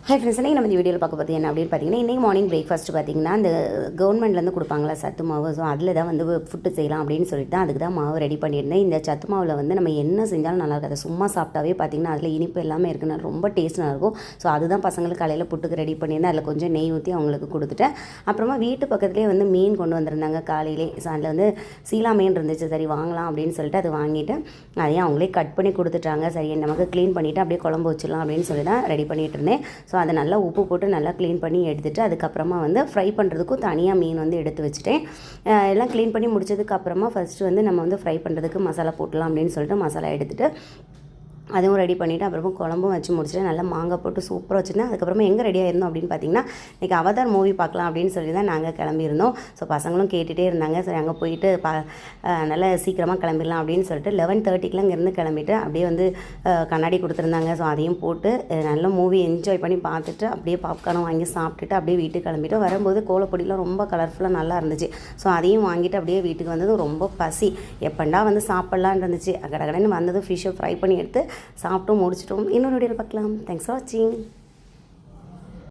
Hi friends, இன்றைக்கி நம்ம இந்த வீடியோவில் பார்க்க போகிறது என்ன அப்படின்னு பார்த்தீங்கன்னா, இன்றைக்கி மார்னிங் பிரேக்ஃபாஸ்ட் பார்த்தீங்கன்னா அந்த கவர்மெண்ட்லேருந்து கொடுப்பாங்களா சத்து மாவு. ஸோ அதில் தான் வந்து ஃபுட்டு செய்யலாம் அப்படின்னு சொல்லிட்டு தான் அதுக்கு தான் மாவு ரெடி பண்ணியிருந்தேன். இந்த சத்து மாவில் வந்து நம்ம என்ன செஞ்சாலும் நல்லா இருக்காது. சும்மா சாப்பிட்டாவே பார்த்தீங்கன்னா அதில் இனிப்பு எல்லாமே இருக்குன்னு ரொம்ப டேஸ்ட் நல்லாயிருக்கும். ஸோ அதுதான் பசங்களுக்கு காலையில் புட்டுக்கு ரெடி பண்ணியிருந்தேன். அதில் கொஞ்சம் நெய் ஊற்றி அவங்களுக்கு கொடுத்துட்டேன். அப்புறமா வீட்டு பக்கத்துலேயே வந்து மீன் கொண்டு வந்திருந்தாங்க காலையிலே. ஸோ அதில் வந்து சீலா மீன் இருந்துச்சு. சரி வாங்கலாம் அப்படின்னு சொல்லிட்டு அது வாங்கிட்டு அதையும் அவங்களே கட் பண்ணி கொடுத்துட்டாங்க. சரி நமக்கு க்ளீன் பண்ணிவிட்டு அப்படியே குழம்பு வச்சிடலாம் அப்படின்னு சொல்லி தான் ரெடி பண்ணிகிட்டு இருந்தேன். ஸோ அதை நல்லா உப்பு போட்டு நல்லா க்ளீன் பண்ணி எடுத்துகிட்டு அதுக்கப்புறமா வந்து ஃப்ரை பண்ணுறதுக்கும் தனியாக மீன் வந்து எடுத்து வச்சுட்டேன். எல்லாம் க்ளீன் பண்ணி முடிச்சதுக்கப்புறமா ஃபஸ்ட்டு வந்து நம்ம வந்து ஃப்ரை பண்ணுறதுக்கு மசாலா போட்டலாம் அப்படின்னு சொல்லிட்டு மசாலா எடுத்துகிட்டு அதுவும் ரெடி பண்ணிவிட்டு அப்புறமா குழம்பும் வச்சு முடிச்சுட்டு நல்லா மாங்காய் போட்டு சூப்பராக வச்சுருந்தேன். அதுக்கப்புறமா எங்கே ரெடியாக இருந்தோம் அப்படின்னு பார்த்தீங்கன்னா, இன்றைக்கி அவதார் மூவி பார்க்கலாம் அப்படின்னு சொல்லி தான் நாங்கள் கிளம்பியிருந்தோம். ஸோ பசங்களும் கேட்டுகிட்டே இருந்தாங்க. சரி அங்கே போயிட்டு நல்லா சீக்கிரமாக கிளம்பிடலாம் அப்படின்னு சொல்லிட்டு 11:30க்குலாம் இங்கேருந்து கிளம்பிட்டு அப்படியே வந்து கண்ணாடி கொடுத்துருந்தாங்க. ஸோ அதையும் போட்டு நல்ல மூவி என்ஜாய் பண்ணி பார்த்துட்டு அப்படியே பாப்கார்னும் வாங்கி சாப்பிட்டுட்டு அப்படியே வீட்டுக்கு கிளம்பிட்டு வரும்போது கோலப்பொடிலாம் ரொம்ப கலர்ஃபுல்லாக நல்லா இருந்துச்சு. ஸோ அதையும் வாங்கிட்டு அப்படியே வீட்டுக்கு வந்தது ரொம்ப பசி எப்பண்டா வந்து சாப்பிட்லான்னு இருந்துச்சு. கடகடன்னு வந்ததும் ஃபிஷ்ஷை ஃப்ரை பண்ணி எடுத்து சாப்பிட்டும் முடிச்சிட்டோம். இன்னொரு வீடியோவில் பார்க்கலாம். தேங்க்ஸ் ஃபார் வாட்சிங்.